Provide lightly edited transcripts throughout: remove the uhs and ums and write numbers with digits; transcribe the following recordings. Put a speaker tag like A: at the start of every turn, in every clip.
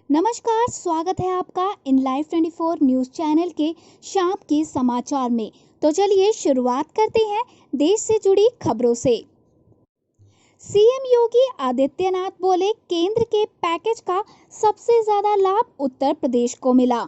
A: नमस्कार, स्वागत है आपका इन लाइव 24 न्यूज़ चैनल के शाम के समाचार में। तो चलिए शुरुआत करते हैं देश से जुड़ी खबरों से। सीएम योगी आदित्यनाथ बोले, केंद्र के पैकेज का सबसे ज्यादा लाभ उत्तर प्रदेश को मिला।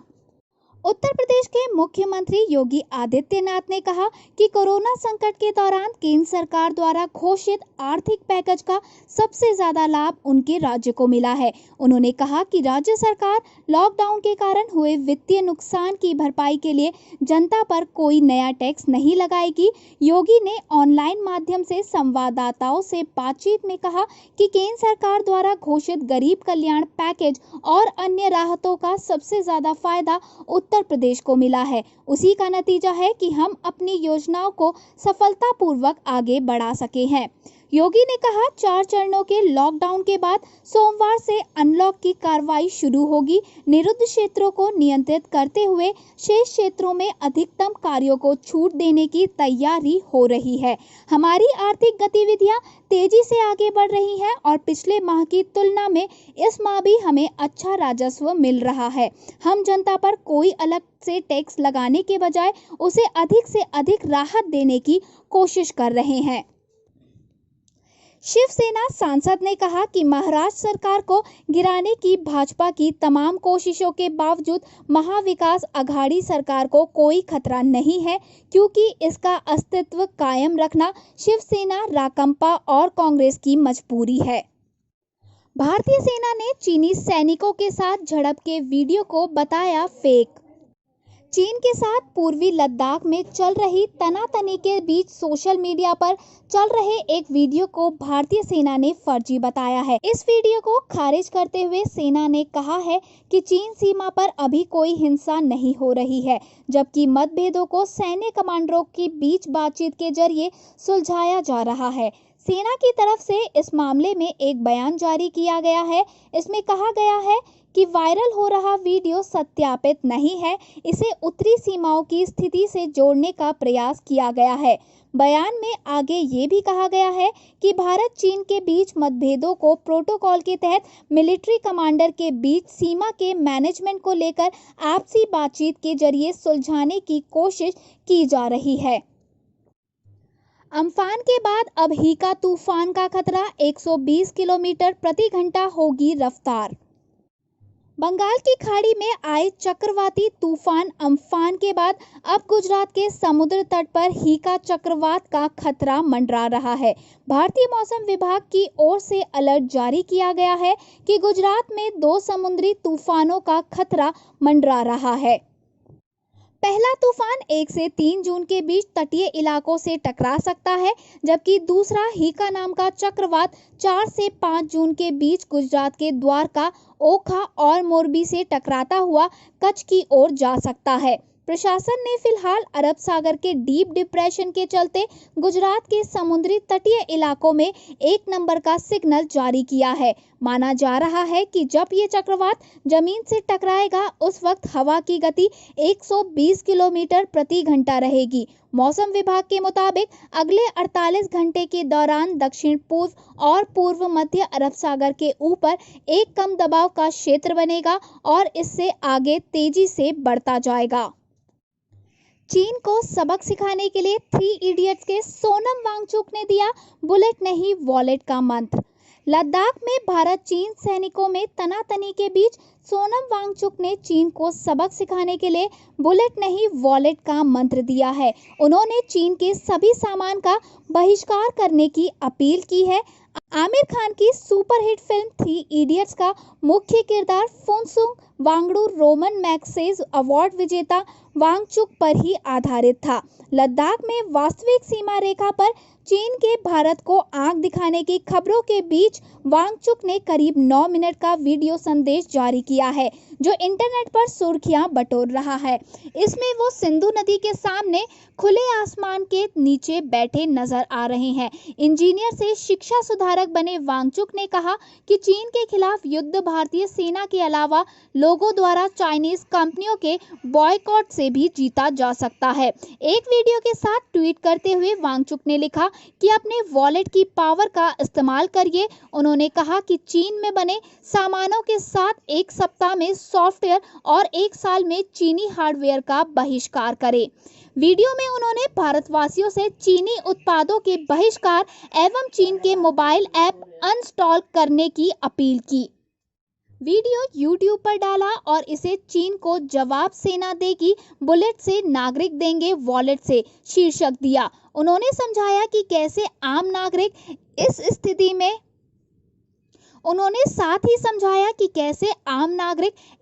A: उत्तर प्रदेश के मुख्यमंत्री योगी आदित्यनाथ ने कहा कि कोरोना संकट के दौरान केंद्र सरकार द्वारा घोषित आर्थिक पैकेज का सबसे ज्यादा लाभ उनके राज्य को मिला है। उन्होंने कहा कि राज्य सरकार लॉकडाउन के कारण हुए वित्तीय नुकसान की भरपाई के लिए जनता पर कोई नया टैक्स नहीं लगाएगी। योगी ने ऑनलाइन माध्यम से संवाददाताओं से बातचीत में कहा कि केंद्र सरकार द्वारा घोषित गरीब कल्याण पैकेज और अन्य राहतों का सबसे ज्यादा फायदा उत्तर प्रदेश को मिला है। उसी का नतीजा है कि हम अपनी योजनाओं को सफलतापूर्वक आगे बढ़ा सके हैं। योगी ने कहा, 4 चरणों के लॉकडाउन के बाद सोमवार से अनलॉक की कार्रवाई शुरू होगी। निरुद्ध क्षेत्रों को नियंत्रित करते हुए शेष क्षेत्रों में अधिकतम कार्यों को छूट देने की तैयारी हो रही है। हमारी आर्थिक गतिविधियां तेजी से आगे बढ़ रही हैं और पिछले माह की तुलना में इस माह भी हमें अच्छा राजस्व मिल रहा है। हम जनता पर कोई अलग से टैक्स लगाने के बजाय उसे अधिक से अधिक राहत देने की कोशिश कर रहे हैं। शिवसेना सांसद ने कहा कि महाराष्ट्र सरकार को गिराने की भाजपा की तमाम कोशिशों के बावजूद महाविकास आघाड़ी सरकार को कोई खतरा नहीं है, क्योंकि इसका अस्तित्व कायम रखना शिवसेना, राकांपा और कांग्रेस की मजबूरी है। भारतीय सेना ने चीनी सैनिकों के साथ झड़प के वीडियो को बताया फेक। चीन के साथ पूर्वी लद्दाख में चल रही तनातनी के बीच सोशल मीडिया पर चल रहे एक वीडियो को भारतीय सेना ने फर्जी बताया है। इस वीडियो को खारिज करते हुए सेना ने कहा है कि चीन सीमा पर अभी कोई हिंसा नहीं हो रही है, जबकि मतभेदों को सैन्य कमांडरों के बीच बातचीत के जरिए सुलझाया जा रहा है। सेना की तरफ से इस मामले में एक बयान जारी किया गया है। इसमें कहा गया है कि वायरल हो रहा वीडियो सत्यापित नहीं है, इसे उत्तरी सीमाओं की स्थिति से जोड़ने का प्रयास किया गया है। बयान में आगे ये भी कहा गया है कि भारत चीन के बीच मतभेदों को प्रोटोकॉल के तहत मिलिट्री कमांडर के बीच सीमा के मैनेजमेंट को लेकर आपसी बातचीत के जरिए सुलझाने की कोशिश की जा रही है। अम्फान के बाद अब हीका तूफान का खतरा, 120 किलोमीटर प्रति घंटा होगी रफ्तार। बंगाल की खाड़ी में आए चक्रवाती तूफान अम्फान के बाद अब गुजरात के समुद्र तट पर हीका चक्रवात का खतरा मंडरा रहा है। भारतीय मौसम विभाग की ओर से अलर्ट जारी किया गया है कि गुजरात में 2 समुद्री तूफानों का खतरा मंडरा रहा है। पहला तूफान 1 से 3 जून के बीच तटीय इलाकों से टकरा सकता है, जबकि दूसरा हीका नाम का चक्रवात 4 से 5 जून के बीच गुजरात के द्वारका, ओखा और मोरबी से टकराता हुआ कच्छ की ओर जा सकता है। प्रशासन ने फिलहाल अरब सागर के डीप डिप्रेशन के चलते गुजरात के समुद्री तटीय इलाकों में 1 नंबर का सिग्नल जारी किया है। माना जा रहा है कि जब ये चक्रवात जमीन से टकराएगा उस वक्त हवा की गति 120 किलोमीटर प्रति घंटा रहेगी। मौसम विभाग के मुताबिक अगले 48 घंटे के दौरान दक्षिण पूर्व और पूर्व मध्य अरब सागर के ऊपर एक कम दबाव का क्षेत्र बनेगा और इससे आगे तेजी से बढ़ता जाएगा। चीन को सबक सिखाने के लिए 3 इडियट्स के सोनम वांगचुक ने दिया बुलेट नहीं वॉलेट का मंत्र। लद्दाख में भारत चीन सैनिकों में तनातनी के बीच सोनम वांगचुक ने चीन को सबक सिखाने के लिए बुलेट नहीं वॉलेट का मंत्र दिया है। उन्होंने चीन के सभी सामान का बहिष्कार करने की अपील की है। आमिर खान की सुपरहिट फिल्म 3 इडियट्स का मुख्य किरदार Phunsukh Wangdu Roman Magsaysay award विजेता वांगचुक पर ही आधारित था। लद्दाख में वास्तविक सीमा रेखा पर चीन के भारत को आंख दिखाने की खबरों के बीच वांगचुक ने करीब 9 मिनट का वीडियो संदेश जारी किया है, जो इंटरनेट पर सुर्खियां बटोर रहा है। इसमें वो सिंधु नदी के सामने खुले आसमान के नीचे बैठे नजर आ रहे हैं। इंजीनियर से शिक्षा सुधारक बने वांगचुक ने कहा कि चीन के खिलाफ युद्ध भारतीय सेना के अलावा लोगों द्वारा चाइनीज कंपनियों के बॉयकॉट से भी जीता जा सकता है। एक वीडियो के साथ ट्वीट करते हुए वांगचुक ने लिखा कि अपने वॉलेट की पावर का इस्तेमाल करिए। उन्होंने कहा कि चीन में बने सामानों के साथ एक सप्ताह में सॉफ्टवेयर और एक साल में चीनी हार्डवेयर का बहिष्कार करें। वीडियो में उन्होंने भारतवासियों से चीनी उत्पादों के बहिष्कार एवं चीन के मोबाइल ऐप अनइंस्टॉल करने की अपील की। वीडियो यूट्यूब पर डाला और इसे चीन को जवाब सेना देगी, बुलेट से नागरिक देंगे वॉलेट से शीर्षक दिया। उन्होंने समझाया कि कैसे आम नागरिक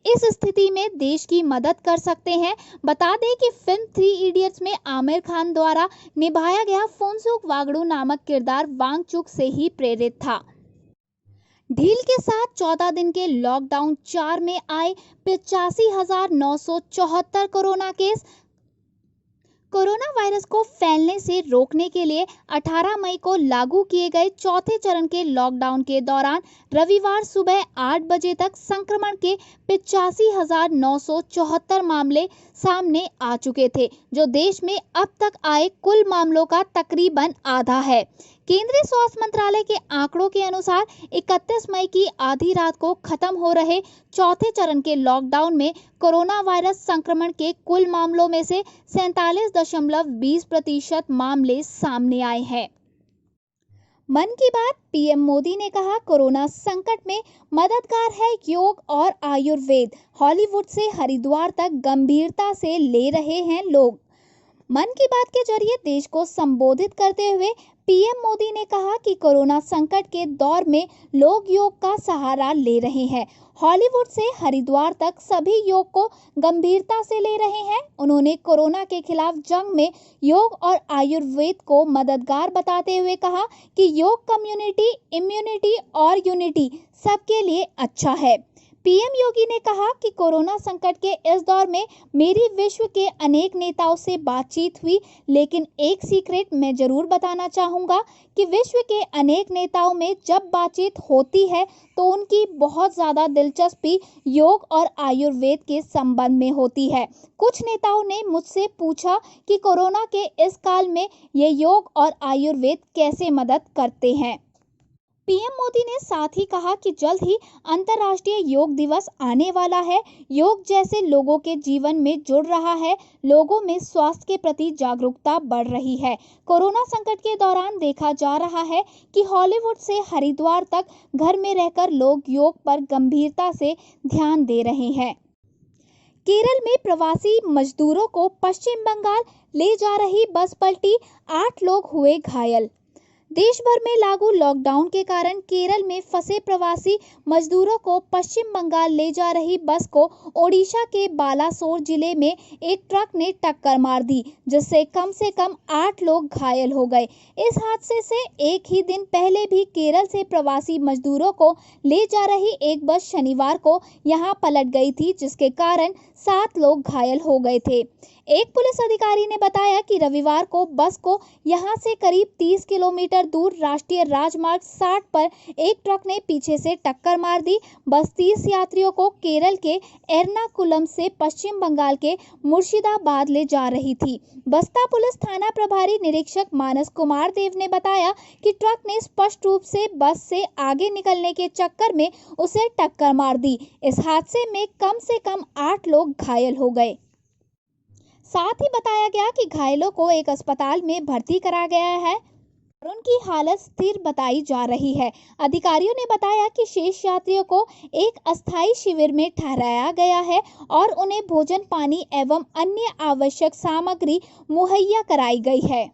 A: इस स्थिति में देश की मदद कर सकते हैं। बता दें कि फिल्म 3 इडियट्स में आमिर खान द्वारा निभाया गया फुनसुक वांगडू नामक किरदार वांगचुक से ही प्रेरित था। ढील के साथ 14 दिन के लॉकडाउन 4 में आए 85,974 कोरोना केस। कोरोना वायरस को फैलने से रोकने के लिए 18 मई को लागू किए गए चौथे चरण के लॉकडाउन के दौरान रविवार सुबह 8 बजे तक संक्रमण के 85,974 मामले सामने आ चुके थे, जो देश में अब तक आए कुल मामलों का तकरीबन आधा है। केंद्रीय स्वास्थ्य मंत्रालय के आंकड़ों के अनुसार 31 मई की आधी रात को खत्म हो रहे चौथे चरण के लॉकडाउन में कोरोना वायरस संक्रमण के कुल मामलों में से 47.20% मामले सामने आए हैं। मन की बात पीएम मोदी ने कहा, कोरोना संकट में मददगार है योग और आयुर्वेद। हॉलीवुड से हरिद्वार तक गंभीरता से ले रहे हैं लोग। मन की बात के जरिए देश को संबोधित करते हुए पीएम मोदी ने कहा कि कोरोना संकट के दौर में लोग योग का सहारा ले रहे हैं। हॉलीवुड से हरिद्वार तक सभी योग को गंभीरता से ले रहे हैं। उन्होंने कोरोना के खिलाफ जंग में योग और आयुर्वेद को मददगार बताते हुए कहा कि योग कम्युनिटी, इम्यूनिटी और यूनिटी सबके लिए अच्छा है। पीएम योगी ने कहा कि कोरोना संकट के इस दौर में मेरी विश्व के अनेक नेताओं से बातचीत हुई, लेकिन एक सीक्रेट मैं जरूर बताना चाहूँगा कि विश्व के अनेक नेताओं में जब बातचीत होती है तो उनकी बहुत ज़्यादा दिलचस्पी योग और आयुर्वेद के संबंध में होती है। कुछ नेताओं ने मुझसे पूछा कि कोरोना के इस काल में ये योग और आयुर्वेद कैसे मदद करते हैं। पीएम मोदी ने साथ ही कहा कि जल्द ही अंतर्राष्ट्रीय योग दिवस आने वाला है। योग जैसे लोगों के जीवन में जुड़ रहा है, लोगों में स्वास्थ्य के प्रति जागरूकता बढ़ रही है। कोरोना संकट के दौरान देखा जा रहा है कि हॉलीवुड से हरिद्वार तक घर में रहकर लोग योग पर गंभीरता से ध्यान दे रहे हैं। केरल में प्रवासी मजदूरों को पश्चिम बंगाल ले जा रही बस पलटी, 8 लोग हुए घायल। देश भर में लागू लॉकडाउन के कारण केरल में फंसे प्रवासी मजदूरों को पश्चिम बंगाल ले जा रही बस को ओडिशा के बालासोर जिले में एक ट्रक ने टक्कर मार दी, जिससे कम से कम 8 लोग घायल हो गए। इस हादसे से एक ही दिन पहले भी केरल से प्रवासी मजदूरों को ले जा रही एक बस शनिवार को यहां पलट गई थी, जिसके कारण 7 लोग घायल हो गए थे। एक पुलिस अधिकारी ने बताया कि रविवार को बस को यहां से करीब 30 किलोमीटर दूर राष्ट्रीय राजमार्ग 60 पर एक ट्रक ने पीछे से टक्कर मार दी। बस 30 यात्रियों को केरल के एर्नाकुलम से पश्चिम बंगाल के मुर्शिदाबाद ले जा रही थी। बस्ता पुलिस थाना प्रभारी निरीक्षक मानस कुमार देव ने बताया कि ट्रक ने स्पष्ट रूप से बस से आगे निकलने के चक्कर में उसे टक्कर मार दी। इस हादसे में कम से कम 8 लोग घायल हो गए। साथ ही बताया गया कि घायलों को एक अस्पताल में भर्ती कराया गया है और उनकी हालत स्थिर बताई जा रही है। अधिकारियों ने बताया कि शेष यात्रियों को एक अस्थायी शिविर में ठहराया गया है और उन्हें भोजन, पानी एवं अन्य आवश्यक सामग्री मुहैया कराई गई है।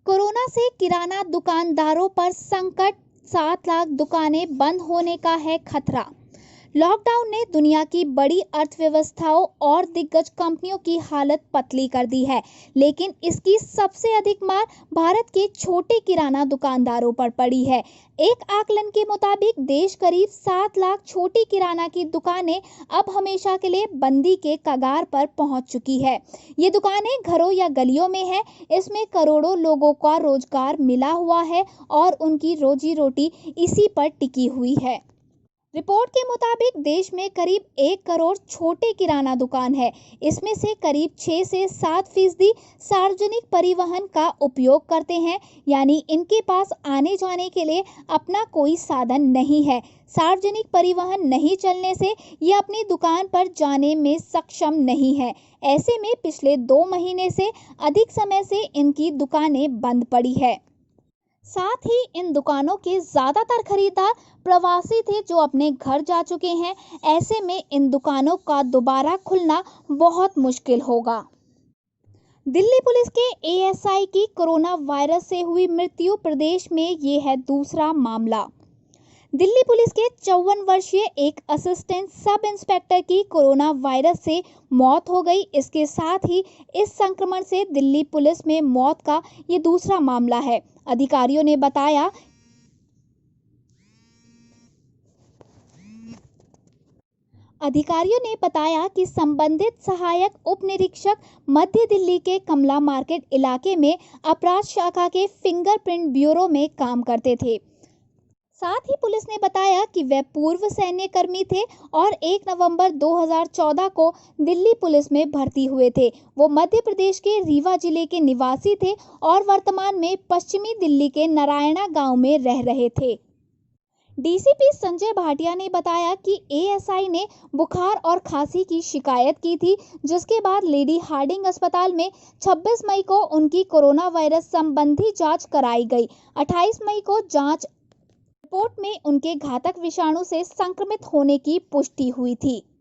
A: कोरोना से किराना दुकानदारों पर संकट, 7 लाख दुकानें बंद होने का है खतरा। लॉकडाउन ने दुनिया की बड़ी अर्थव्यवस्थाओं और दिग्गज कंपनियों की हालत पतली कर दी है, लेकिन इसकी सबसे अधिक मार भारत के छोटे किराना दुकानदारों पर पड़ी है। एक आकलन के मुताबिक देश करीब 7 लाख छोटी किराना की दुकानें अब हमेशा के लिए बंदी के कगार पर पहुंच चुकी है। ये दुकानें घरों या गलियों में हैं। इसमें करोड़ों लोगों का रोजगार मिला हुआ है और उनकी रोजी रोटी इसी पर टिकी हुई है। रिपोर्ट के मुताबिक देश में करीब 1 करोड़ छोटे किराना दुकान है। इसमें से करीब 6 से 7% सार्वजनिक परिवहन का उपयोग करते हैं, यानी इनके पास आने जाने के लिए अपना कोई साधन नहीं है। सार्वजनिक परिवहन नहीं चलने से ये अपनी दुकान पर जाने में सक्षम नहीं है। ऐसे में पिछले 2 महीने से अधिक समय से इनकी दुकानें बंद पड़ी है। साथ ही इन दुकानों के ज्यादातर खरीदार प्रवासी थे जो अपने घर जा चुके हैं। ऐसे में इन दुकानों का दोबारा खुलना बहुत मुश्किल होगा। दिल्ली पुलिस के एएसआई की कोरोना वायरस से हुई मृत्यु, प्रदेश में ये है दूसरा मामला। दिल्ली पुलिस के 54 वर्षीय एक असिस्टेंट सब इंस्पेक्टर की कोरोना वायरस से मौत हो गई। इसके साथ ही इस संक्रमण से दिल्ली पुलिस में मौत का ये दूसरा मामला है। अधिकारियों ने बताया कि संबंधित सहायक उप निरीक्षक मध्य दिल्ली के कमला मार्केट इलाके में अपराध शाखा के फिंगरप्रिंट ब्यूरो में काम करते थे। साथ ही पुलिस ने बताया कि वे पूर्व सैन्य कर्मी थे और 1 नवंबर 2014 को दिल्ली पुलिस में भर्ती हुए थे। वो मध्य प्रदेश के रीवा जिले के निवासी थे और वर्तमान में पश्चिमी दिल्ली के नारायणा गांव में रह रहे थे। डीसीपी संजय भाटिया ने बताया कि एएसआई ने बुखार और खांसी की शिकायत की थी, जिसके बाद लेडी हार्डिंग अस्पताल में 26 मई को उनकी कोरोना वायरस संबंधी जांच कराई गई। 28 मई को जांच रिपोर्ट में उनके घातक विषाणु से संक्रमित होने की पुष्टि हुई थी।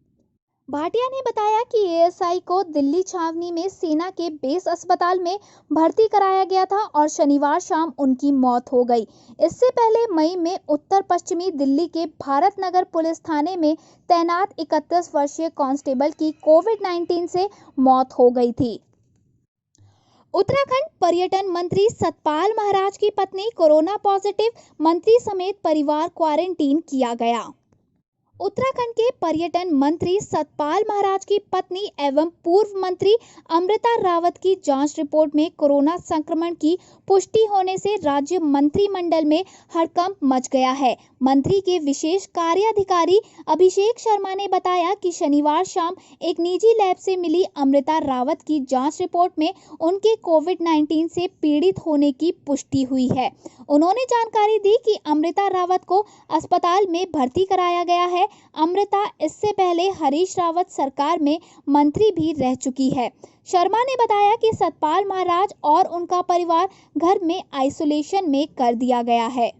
A: भाटिया ने बताया कि एएसआई को दिल्ली छावनी में सेना के बेस अस्पताल में भर्ती कराया गया था और शनिवार शाम उनकी मौत हो गई। इससे पहले मई में उत्तर पश्चिमी दिल्ली के भारत नगर पुलिस थाने में तैनात 31 वर्षीय कांस्टेबल की कोविड-19 से मौत हो गई थी। उत्तराखंड पर्यटन मंत्री सतपाल महाराज की पत्नी कोरोना पॉजिटिव, मंत्री समेत परिवार क्वारंटीन किया गया। उत्तराखंड के पर्यटन मंत्री सतपाल महाराज की पत्नी एवं पूर्व मंत्री अमृता रावत की जांच रिपोर्ट में कोरोना संक्रमण की पुष्टि होने से राज्य मंत्रिमंडल में हड़कंप मच गया है। मंत्री के विशेष कार्याधिकारी अभिषेक शर्मा ने बताया कि शनिवार शाम एक निजी लैब से मिली अमृता रावत की जांच रिपोर्ट में उनके कोविड-19 से पीड़ित होने की पुष्टि हुई है। उन्होंने जानकारी दी कि अमृता रावत को अस्पताल में भर्ती कराया गया है। अमृता इससे पहले हरीश रावत सरकार में मंत्री भी रह चुकी है। शर्मा ने बताया कि सतपाल महाराज और उनका परिवार घर में आइसोलेशन में कर दिया गया है।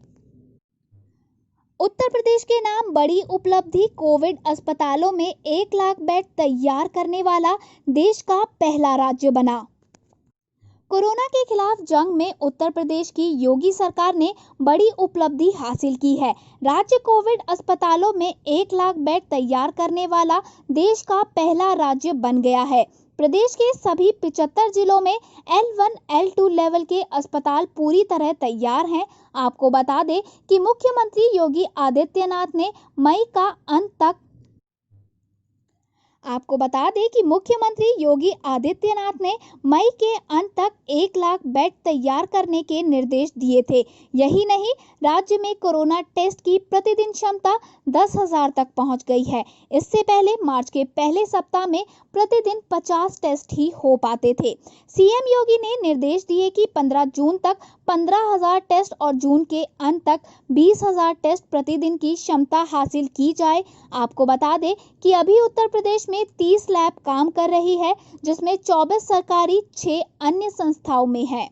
A: उत्तर प्रदेश के नाम बड़ी उपलब्धि, कोविड अस्पतालों में 1 लाख बेड तैयार करने वाला देश का पहला राज्य बना। कोरोना के खिलाफ जंग में उत्तर प्रदेश की योगी सरकार ने बड़ी उपलब्धि हासिल की है। राज्य कोविड अस्पतालों में 1 लाख बेड तैयार करने वाला देश का पहला राज्य बन गया है। प्रदेश के सभी 75 जिलों में L1, L2 लेवल के अस्पताल पूरी तरह तैयार हैं। आपको बता दें कि मुख्यमंत्री योगी आदित्यनाथ ने मई के अंत तक 1 लाख बेड तैयार करने के निर्देश दिए थे। यही नहीं, राज्य में कोरोना टेस्ट की प्रतिदिन क्षमता 10,000 तक पहुंच गई है। इससे पहले मार्च के पहले सप्ताह में प्रतिदिन 50 टेस्ट ही हो पाते थे। सीएम योगी ने निर्देश दिए कि 15 जून तक 15,000 टेस्ट और जून के अंत तक 20,000 टेस्ट प्रतिदिन की क्षमता हासिल की जाए। आपको बता दें कि अभी उत्तर प्रदेश में 30 लैब काम कर रही है, जिसमें 24 सरकारी, 6 अन्य संस्थाओं में है।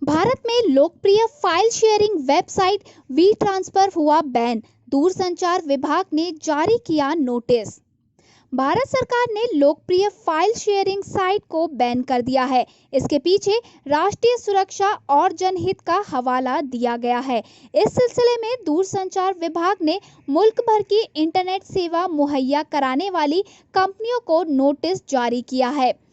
A: भारत में लोकप्रिय file sharing website WeTransfer हुआ बैन, दूरसंचार विभाग ने जारी किया नोटिस। भारत सरकार ने लोकप्रिय फाइल शेयरिंग साइट को बैन कर दिया है। इसके पीछे राष्ट्रीय सुरक्षा और जनहित का हवाला दिया गया है। इस सिलसिले में दूरसंचार विभाग ने मुल्क भर की इंटरनेट सेवा मुहैया कराने वाली कंपनियों को नोटिस जारी किया है।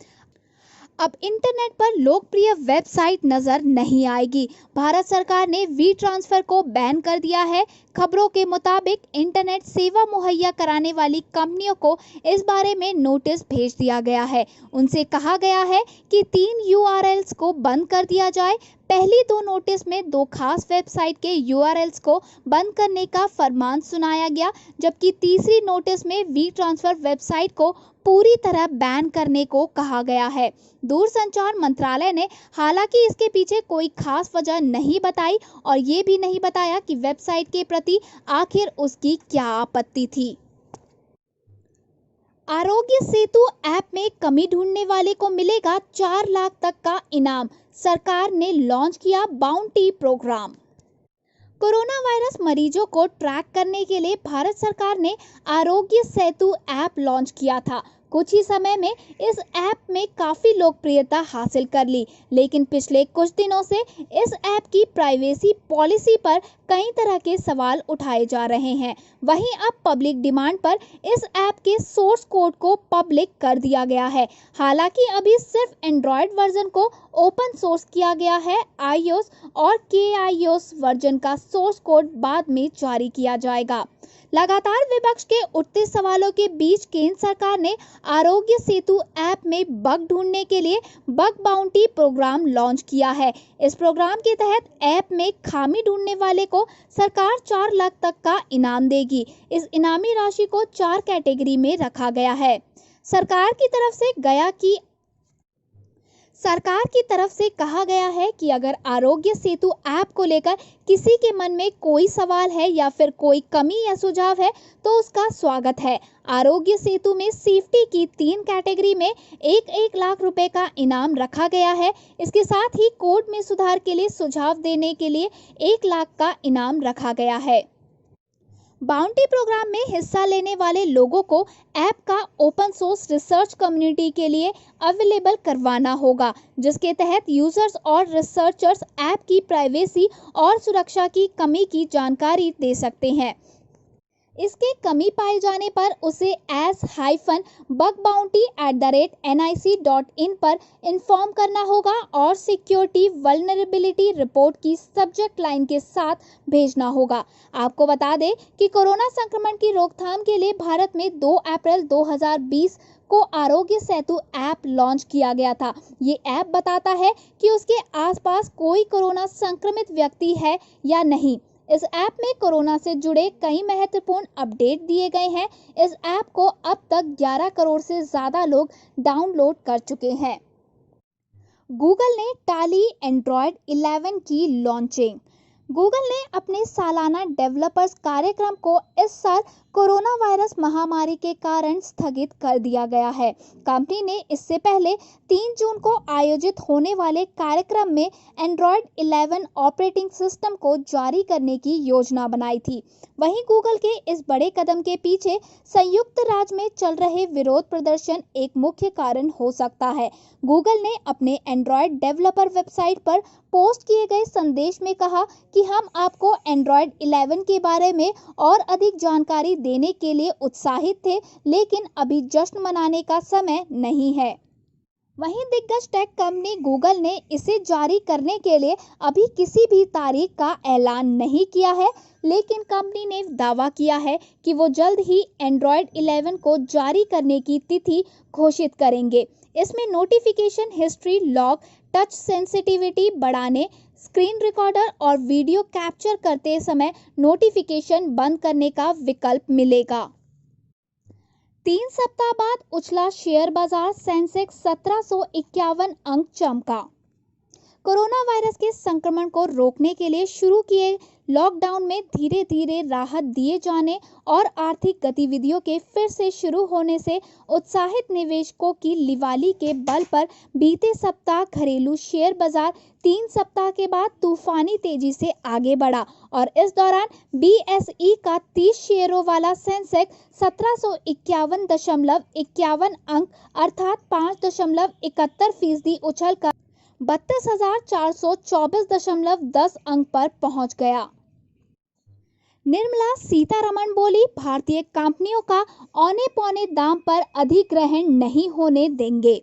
A: अब इंटरनेट पर लोकप्रिय वेबसाइट नजर नहीं आएगी। भारत सरकार ने वी ट्रांसफर को बैन कर दिया है। खबरों के मुताबिक इंटरनेट सेवा मुहैया कराने वाली कंपनियों को इस बारे में नोटिस भेज दिया गया है। उनसे कहा गया है कि 3 URLs को बंद कर दिया जाए। पहली 2 नोटिस में 2 खास वेबसाइट के URLs को बंद करने का फरमान सुनाया गया, जबकि तीसरी नोटिस में वी ट्रांसफर वेबसाइट को पूरी तरह बैन करने को कहा गया है। दूरसंचार मंत्रालय ने हालांकि इसके पीछे कोई खास वजह नहीं बताई और ये भी नहीं बताया कि वेबसाइट के प्रति आखिर उसकी क्या आपत्ति थी। आरोग्य सेतु ऐप में कमी ढूंढने वाले को मिलेगा 4 लाख तक का इनाम। सरकार ने लॉन्च किया बाउंटी प्रोग्राम। कोरोना वायरस मरीजों को ट्रैक करने के लिए भारत सरकार ने आरोग्य सेतु ऐप लॉन्च किया था। कुछ ही समय में इस ऐप में काफ़ी लोकप्रियता हासिल कर ली, लेकिन पिछले कुछ दिनों से इस ऐप की प्राइवेसी पॉलिसी पर कई तरह के सवाल उठाए जा रहे हैं। वहीं अब पब्लिक डिमांड पर इस ऐप के सोर्स कोड को पब्लिक कर दिया गया है। हालांकि अभी सिर्फ एंड्रॉयड वर्जन को ओपन सोर्स किया गया है। iOS और KaiOS वर्जन का सोर्स कोड बाद में जारी किया जाएगा। लगातार विपक्ष के उठते सवालों के बीच केंद्र सरकार ने आरोग्य सेतु ऐप में बग ढूंढने के लिए बग बाउंटी प्रोग्राम लॉन्च किया है। इस प्रोग्राम के तहत ऐप में खामी ढूंढने वाले को सरकार 4 लाख तक का इनाम देगी। इस इनामी राशि को 4 कैटेगरी में रखा गया है। सरकार की तरफ से कहा गया है कि अगर आरोग्य सेतु ऐप को लेकर किसी के मन में कोई सवाल है या फिर कोई कमी या सुझाव है तो उसका स्वागत है। आरोग्य सेतु में सेफ्टी की 3 कैटेगरी में 1-1 लाख रुपए का इनाम रखा गया है। इसके साथ ही कोड में सुधार के लिए सुझाव देने के लिए 1 लाख का इनाम रखा गया है। बाउंटी प्रोग्राम में हिस्सा लेने वाले लोगों को ऐप का ओपन सोर्स रिसर्च कम्युनिटी के लिए अवेलेबल करवाना होगा, जिसके तहत यूजर्स और रिसर्चर्स ऐप की प्राइवेसी और सुरक्षा की कमी की जानकारी दे सकते हैं। इसके कमी पाए जाने पर उसे as-bugbounty@nic.in पर इन्फॉर्म करना होगा और सिक्योरिटी वल्नरेबिलिटी रिपोर्ट की सब्जेक्ट लाइन के साथ भेजना होगा। आपको बता दें कि कोरोना संक्रमण की रोकथाम के लिए भारत में 2 अप्रैल 2020 को आरोग्य सेतु ऐप लॉन्च किया गया था। ये ऐप बताता है कि उसके आसपास कोई कोरोना संक्रमित व्यक्ति है या नहीं। इस ऐप में कोरोना से जुड़े कई महत्वपूर्ण अपडेट दिए गए हैं। इस ऐप को अब तक 11 करोड़ से ज्यादा लोग डाउनलोड कर चुके हैं। गूगल ने टाली एंड्रॉयड 11 की लॉन्चिंग। गूगल ने अपने सालाना डेवलपर्स कार्यक्रम को इस साल कोरोना वायरस महामारी के कारण स्थगित कर दिया गया है। कंपनी ने इससे पहले 3 जून को आयोजित होने वाले कार्यक्रम में एंड्रॉयड 11 ऑपरेटिंग सिस्टम को जारी करने की योजना बनाई थी। वहीं गूगल के इस बड़े कदम के पीछे संयुक्त राज्य में चल रहे विरोध प्रदर्शन एक मुख्य कारण हो सकता है। गूगल ने अपने एंड्रॉयड डेवलपर वेबसाइट पर पोस्ट किए गए संदेश में कहा कि हम आपको एंड्रॉयड 11 के बारे में और अधिक जानकारी देने के लिए उत्साहित थे, लेकिन अभी जश्न मनाने का समय नहीं है। वहीं दिग्गज टेक कंपनी गूगल ने इसे जारी करने के लिए अभी किसी भी तारीख का ऐलान नहीं किया है, लेकिन कंपनी ने दावा किया है कि वो जल्द ही एंड्रॉयड 11 को जारी करने की तिथि घोषित करेंगे। इसमें notification history log, touch sensitivity बढ़ाने, स्क्रीन रिकॉर्डर और वीडियो कैप्चर करते समय नोटिफिकेशन बंद करने का विकल्प मिलेगा। 3 सप्ताह बाद उछला शेयर बाजार, सेंसेक्स 1751 अंक चमका। कोरोना वायरस के संक्रमण को रोकने के लिए शुरू किए लॉकडाउन में धीरे धीरे राहत दिए जाने और आर्थिक गतिविधियों के फिर से शुरू होने से उत्साहित निवेशकों की लिवाली के बल पर बीते सप्ताह घरेलू शेयर बाजार 3 सप्ताह के बाद तूफानी तेजी से आगे बढ़ा और इस दौरान बीएसई का 30 शेयरों वाला सेंसेक्स 1751.51 अंक अर्थात 5.71% उछलकर 32,424.10 अंक पर पहुंच गया। निर्मला सीतारमण बोली, भारतीय कंपनियों का औने पौने दाम पर अधिग्रहण नहीं होने देंगे।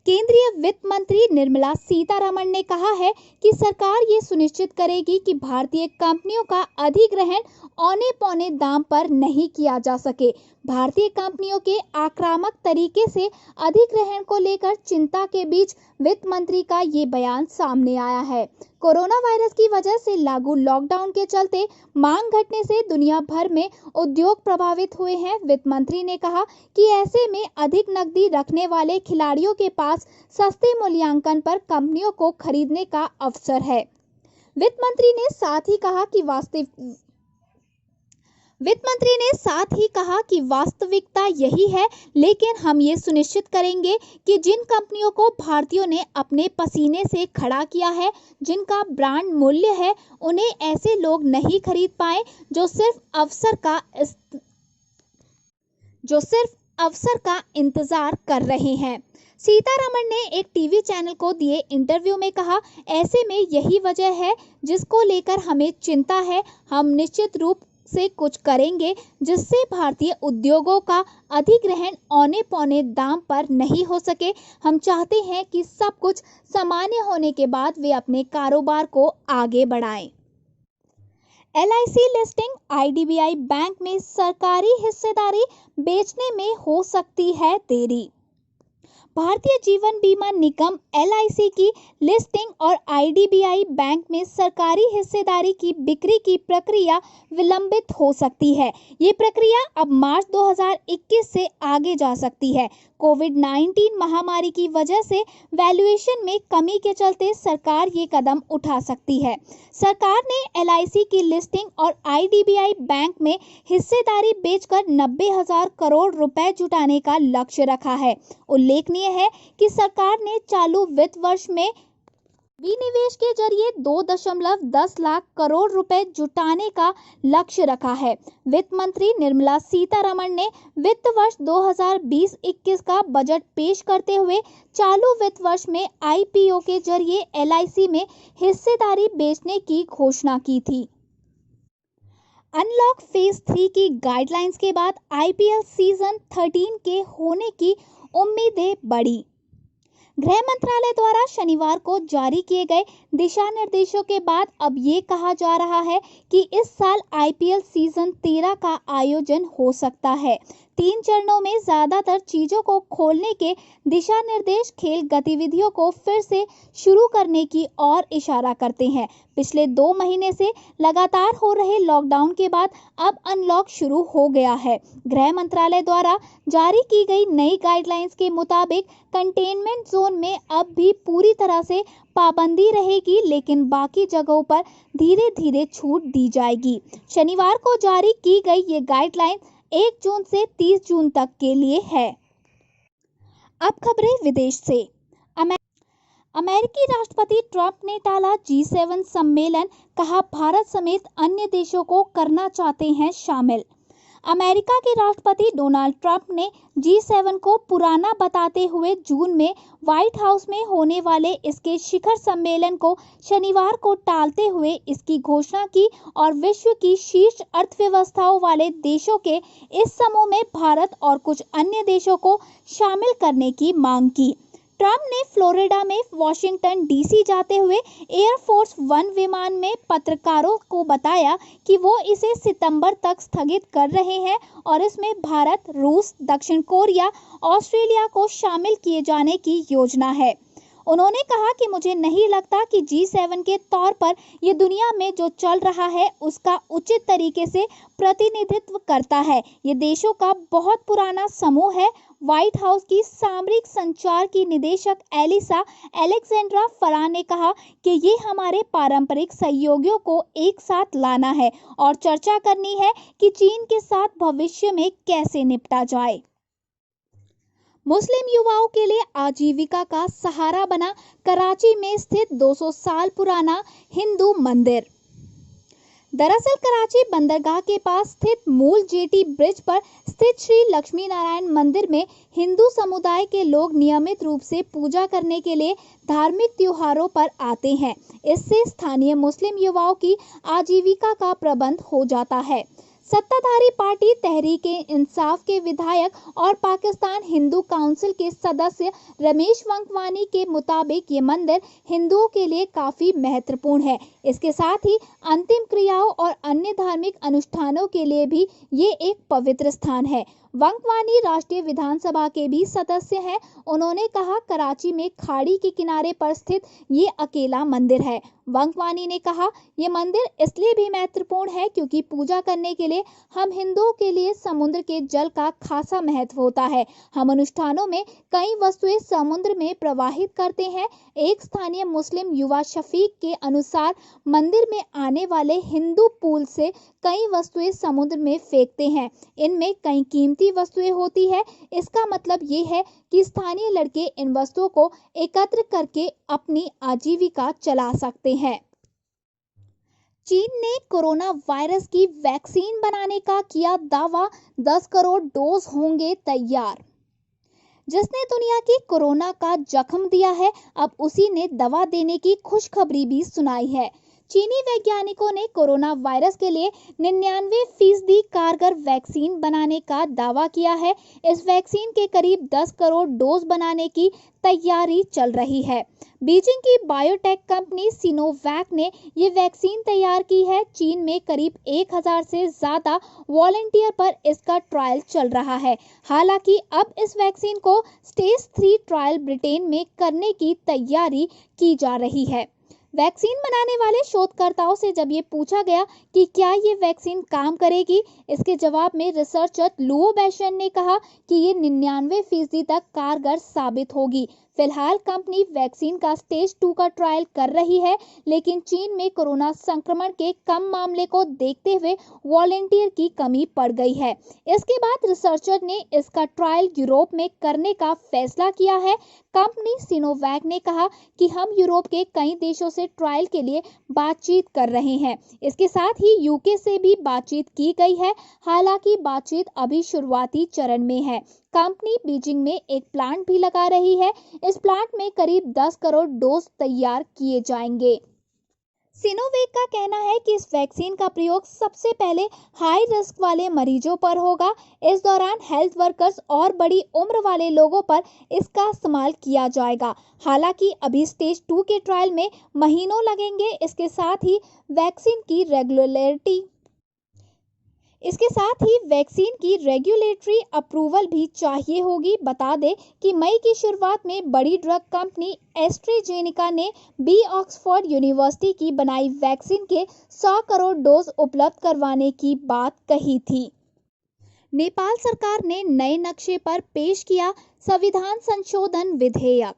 A: केंद्रीय वित्त मंत्री निर्मला सीतारमण ने कहा है कि सरकार ये सुनिश्चित करेगी कि भारतीय कंपनियों का अधिग्रहण औने पौने दाम पर नहीं किया जा सके। भारतीय कंपनियों के आक्रामक तरीके से अधिग्रहण को लेकर चिंता के बीच वित्त मंत्री का ये बयान सामने आया है। कोरोना वायरस की वजह से लागू लॉकडाउन के चलते मांग घटने से दुनिया भर में उद्योग प्रभावित हुए हैं। वित्त मंत्री ने कहा कि ऐसे में अधिक नकदी रखने वाले खिलाड़ियों के पास सस्ते मूल्यांकन पर कंपनियों को खरीदने का अवसर है। वित्त मंत्री ने साथ ही कहा कि वास्तविकता यही है, लेकिन हम ये सुनिश्चित करेंगे कि जिन कंपनियों को भारतीयों ने अपने पसीने से खड़ा किया है, जिनका ब्रांड मूल्य है, उन्हें ऐसे लोग नहीं खरीद पाए जो सिर्फ अवसर का इंतजार कर रहे हैं। सीतारमण ने एक टीवी चैनल को दिए इंटरव्यू में कहा, ऐसे में यही वजह है जिसको लेकर हमें चिंता है। हम निश्चित रूप से कुछ करेंगे जिससे भारतीय उद्योगों का अधिग्रहण औने पौने दाम पर नहीं हो सके। हम चाहते हैं कि सब कुछ सामान्य होने के बाद वे अपने कारोबार को आगे बढ़ाएं। एलआईसी लिस्टिंग, आईडीबीआई बैंक में सरकारी हिस्सेदारी बेचने में हो सकती है देरी। भारतीय जीवन बीमा निगम एलआईसी की लिस्टिंग और आईडीबीआई बैंक में सरकारी हिस्सेदारी की बिक्री की प्रक्रिया विलंबित हो सकती है। ये प्रक्रिया अब मार्च 2021 से आगे जा सकती है। कोविड-19 महामारी की वजह से वैल्यूएशन में कमी के चलते सरकार ये कदम उठा सकती है। सरकार ने एलआईसी की लिस्टिंग और आईडीबीआई बैंक में हिस्सेदारी बेचकर 90,000 करोड़ रुपए जुटाने का लक्ष्य रखा है। उल्लेखनीय है कि सरकार ने चालू वित्त वर्ष में विनिवेश के जरिए 2.10 लाख करोड़ रुपए जुटाने का लक्ष्य रखा है। वित्त मंत्री निर्मला सीतारमण ने वित्त वर्ष 2020-21 का बजट पेश करते हुए चालू वित्त वर्ष में आईपीओ के जरिए एलआईसी में हिस्सेदारी बेचने की घोषणा की थी। अनलॉक फेज 3 की गाइडलाइंस के बाद आईपीएल सीजन 13 के होने की उम्मीदें बढ़ी। गृह मंत्रालय द्वारा शनिवार को जारी किए गए दिशा निर्देशों के बाद अब ये कहा जा रहा है कि इस साल आईपीएल सीजन 13 का आयोजन हो सकता है। 3 चरणों में ज्यादातर चीजों को खोलने के दिशा निर्देश खेल गतिविधियों को फिर से शुरू करने की ओर इशारा करते हैं। पिछले 2 महीने से लगातार हो रहे लॉकडाउन के बाद अब अनलॉक शुरू हो गया है। गृह मंत्रालय द्वारा जारी की गई नई गाइडलाइंस के मुताबिक कंटेनमेंट जोन में अब भी पूरी तरह से पाबंदी रहेगी, लेकिन बाकी जगहों पर धीरे धीरे छूट दी जाएगी। शनिवार को जारी की गई ये गाइडलाइन 1 जून से 30 जून तक के लिए है। अब खबरें विदेश से। अमेरिकी राष्ट्रपति ट्रंप ने टाला G7 सम्मेलन, कहा भारत समेत अन्य देशों को करना चाहते हैं शामिल। अमेरिका के राष्ट्रपति डोनाल्ड ट्रंप ने G7 को पुराना बताते हुए जून में व्हाइट हाउस में होने वाले इसके शिखर सम्मेलन को शनिवार को टालते हुए इसकी घोषणा की और विश्व की शीर्ष अर्थव्यवस्थाओं वाले देशों के इस समूह में भारत और कुछ अन्य देशों को शामिल करने की मांग की। ट्रंप ने फ्लोरिडा में वाशिंगटन डीसी जाते हुए एयरफोर्स 1 विमान में पत्रकारों को बताया कि वो इसे सितंबर तक स्थगित कर रहे हैं और इसमें भारत, रूस, दक्षिण कोरिया, ऑस्ट्रेलिया को शामिल किए जाने की योजना है। उन्होंने कहा कि मुझे नहीं लगता कि G7 के तौर पर ये दुनिया में जो चल रहा है उसका उचित तरीके से प्रतिनिधित्व करता है। ये देशों का बहुत पुराना समूह है। व्हाइट हाउस की सामरिक संचार की निदेशक एलिसा अलेक्जेंड्रा फराह ने कहा कि ये हमारे पारंपरिक सहयोगियों को एक साथ लाना है और चर्चा करनी है कि चीन के साथ भविष्य में कैसे निपटा जाए। मुस्लिम युवाओं के लिए आजीविका का सहारा बना कराची में स्थित 200 साल पुराना हिंदू मंदिर। दरअसल कराची बंदरगाह के पास स्थित मूल जेटी ब्रिज पर स्थित श्री लक्ष्मी नारायण मंदिर में हिंदू समुदाय के लोग नियमित रूप से पूजा करने के लिए धार्मिक त्योहारों पर आते हैं। इससे स्थानीय मुस्लिम युवाओं की आजीविका का प्रबंध हो जाता है। सत्ताधारी पार्टी तहरीक-ए-इंसाफ के विधायक और पाकिस्तान हिंदू काउंसिल के सदस्य रमेश वंकवानी के मुताबिक ये मंदिर हिंदुओं के लिए काफी महत्वपूर्ण है। इसके साथ ही अंतिम क्रियाओं और अन्य धार्मिक अनुष्ठानों के लिए भी ये एक पवित्र स्थान है। वंकवानी राष्ट्रीय विधानसभा के भी सदस्य हैं। उन्होंने कहा, कराची में खाड़ी के किनारे पर स्थित ये अकेला मंदिर है। वंकवानी ने कहा, ये मंदिर इसलिए भी महत्वपूर्ण है क्योंकि पूजा करने के लिए हम हिंदुओं के लिए समुद्र के जल का खासा महत्व होता है। हम अनुष्ठानों में कई वस्तुएं समुद्र में प्रवाहित करते हैं। एक स्थानीय मुस्लिम युवा शफीक के अनुसार मंदिर में आने वाले हिंदू पूल से कई वस्तुएं समुद्र में फेंकते हैं। इनमें कई कीमती वस्तुएं होती है। इसका मतलब ये है कि स्थानीय लड़के इन वस्तुओं को एकत्र करके अपनी आजीविका चला सकते हैं। चीन ने कोरोना वायरस की वैक्सीन बनाने का किया दावा, 10 करोड़ डोज होंगे तैयार। जिसने दुनिया की कोरोना का जख्म दिया है, अब उसी ने दवा देने की खुशखबरी भी सुनाई है। चीनी वैज्ञानिकों ने कोरोना वायरस के लिए 99% कारगर वैक्सीन बनाने का दावा किया है। इस वैक्सीन के करीब 10 करोड़ डोज बनाने की तैयारी चल रही है। बीजिंग की बायोटेक कंपनी सिनोवैक ने ये वैक्सीन तैयार की है। चीन में करीब 1000 से ज्यादा वॉलंटियर पर इसका ट्रायल चल रहा है। हालांकि अब इस वैक्सीन को स्टेज 3 ट्रायल ब्रिटेन में करने की तैयारी की जा रही है। वैक्सीन बनाने वाले शोधकर्ताओं से जब ये पूछा गया कि क्या ये वैक्सीन काम करेगी, इसके जवाब में रिसर्चर लुओ बैशन ने कहा कि ये 99% तक कारगर साबित होगी। फिलहाल कंपनी वैक्सीन का स्टेज 2 का ट्रायल कर रही है, लेकिन चीन में कोरोना संक्रमण के कम मामले को देखते हुए वॉलंटियर की कमी पड़ गई है। इसके बाद रिसर्चर ने इसका ट्रायल यूरोप में करने का फैसला किया है। कंपनी सिनोवैक ने कहा कि हम यूरोप के कई देशों से ट्रायल के लिए बातचीत कर रहे हैं। इसके साथ ही यूके से भी बातचीत की गई है। हालांकि बातचीत अभी शुरुआती चरण में है। कंपनी बीजिंग में एक प्लांट भी लगा रही है। इस प्लांट में करीब 10 करोड़ डोज तैयार किए जाएंगे। सिनोवैक का कहना है कि इस वैक्सीन का प्रयोग सबसे पहले हाई रिस्क वाले मरीजों पर होगा। इस दौरान हेल्थ वर्कर्स और बड़ी उम्र वाले लोगों पर इसका इस्तेमाल किया जाएगा। हालांकि अभी स्टेज 2 के ट्रायल में महीनों लगेंगे। इसके साथ ही वैक्सीन की रेगुलेटरी अप्रूवल भी चाहिए होगी। बता दें कि मई की शुरुआत में बड़ी ड्रग कंपनी एस्ट्राजेनेका ने बी ऑक्सफोर्ड यूनिवर्सिटी की बनाई वैक्सीन के 100 करोड़ डोज उपलब्ध करवाने की बात कही थी। नेपाल सरकार ने नए नक्शे पर पेश किया संविधान संशोधन विधेयक।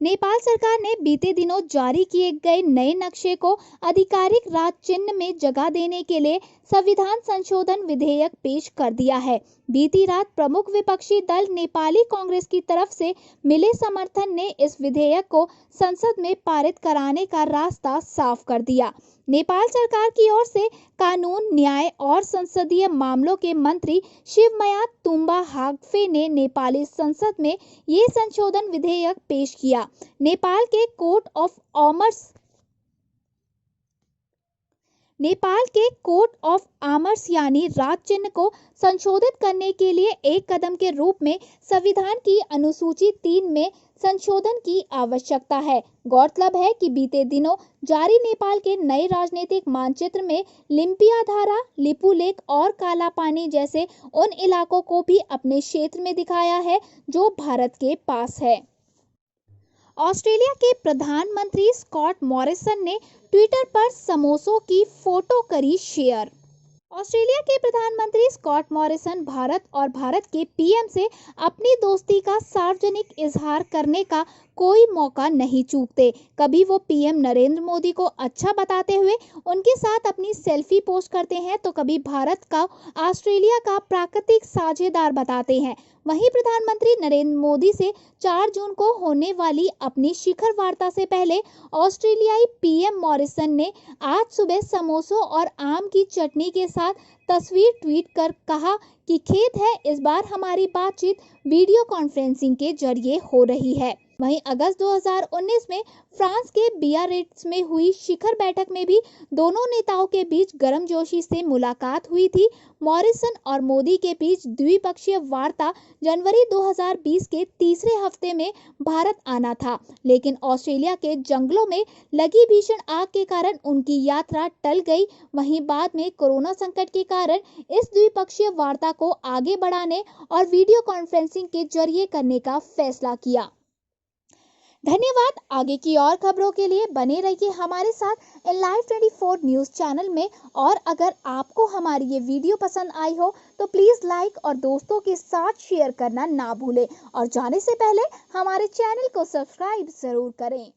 A: नेपाल सरकार ने बीते दिनों जारी किए गए नए नक्शे को आधिकारिक राज चिन्ह में जगह देने के लिए संविधान संशोधन विधेयक पेश कर दिया है। बीती रात प्रमुख विपक्षी दल नेपाली कांग्रेस की तरफ से मिले समर्थन ने इस विधेयक को संसद में पारित कराने का रास्ता साफ कर दिया। नेपाल सरकार की ओर से कानून, न्याय और संसदीय मामलों के मंत्री शिवमाया तुम्बा हाग्फे ने नेपाली संसद में ये संशोधन विधेयक पेश किया। नेपाल के कोर्ट ऑफ आर्म्स यानी राज चिन्ह को संशोधित करने के लिए एक कदम के रूप में संविधान की अनुसूची 3 में संशोधन की आवश्यकता है। गौरतलब है कि बीते दिनों जारी नेपाल के नए राजनीतिक मानचित्र में लिम्पियाधारा, लिपुलेख और कालापानी जैसे उन इलाकों को भी अपने क्षेत्र में दिखाया है जो भारत के पास है। ऑस्ट्रेलिया के प्रधानमंत्री स्कॉट मॉरिसन ने ट्विटर पर समोसों की फोटो करी शेयर। ऑस्ट्रेलिया के प्रधानमंत्री स्कॉट मॉरिसन भारत और भारत के पीएम से अपनी दोस्ती का सार्वजनिक इजहार करने का कोई मौका नहीं चूकते। कभी वो पीएम नरेंद्र मोदी को अच्छा बताते हुए उनके साथ अपनी सेल्फी पोस्ट करते हैं, तो कभी भारत का ऑस्ट्रेलिया का प्राकृतिक साझेदार बताते हैं। वहीं प्रधानमंत्री नरेंद्र मोदी से 4 जून को होने वाली अपनी शिखर वार्ता से पहले ऑस्ट्रेलियाई पीएम मॉरिसन ने आज सुबह समोसों और आम की चटनी के साथ तस्वीर ट्वीट कर कहा कि खेद है, इस बार हमारी बातचीत वीडियो कॉन्फ्रेंसिंग के जरिए हो रही है। वहीं अगस्त 2019 में फ्रांस के बियारिट्ज में हुई शिखर बैठक में भी दोनों नेताओं के बीच गर्मजोशी से मुलाकात हुई थी। मॉरिसन और मोदी के बीच द्विपक्षीय वार्ता जनवरी 2020 के तीसरे हफ्ते में भारत आना था, लेकिन ऑस्ट्रेलिया के जंगलों में लगी भीषण आग के कारण उनकी यात्रा टल गई। वहीं बाद में कोरोना संकट के कारण इस द्विपक्षीय वार्ता को आगे बढ़ाने और वीडियो कॉन्फ्रेंसिंग के जरिए करने का फैसला किया। धन्यवाद। आगे की और खबरों के लिए बने रहिए हमारे साथ इन लाइव 24 न्यूज़ चैनल में। और अगर आपको हमारी ये वीडियो पसंद आई हो तो प्लीज़ लाइक और दोस्तों के साथ शेयर करना ना भूलें और जाने से पहले हमारे चैनल को सब्सक्राइब ज़रूर करें।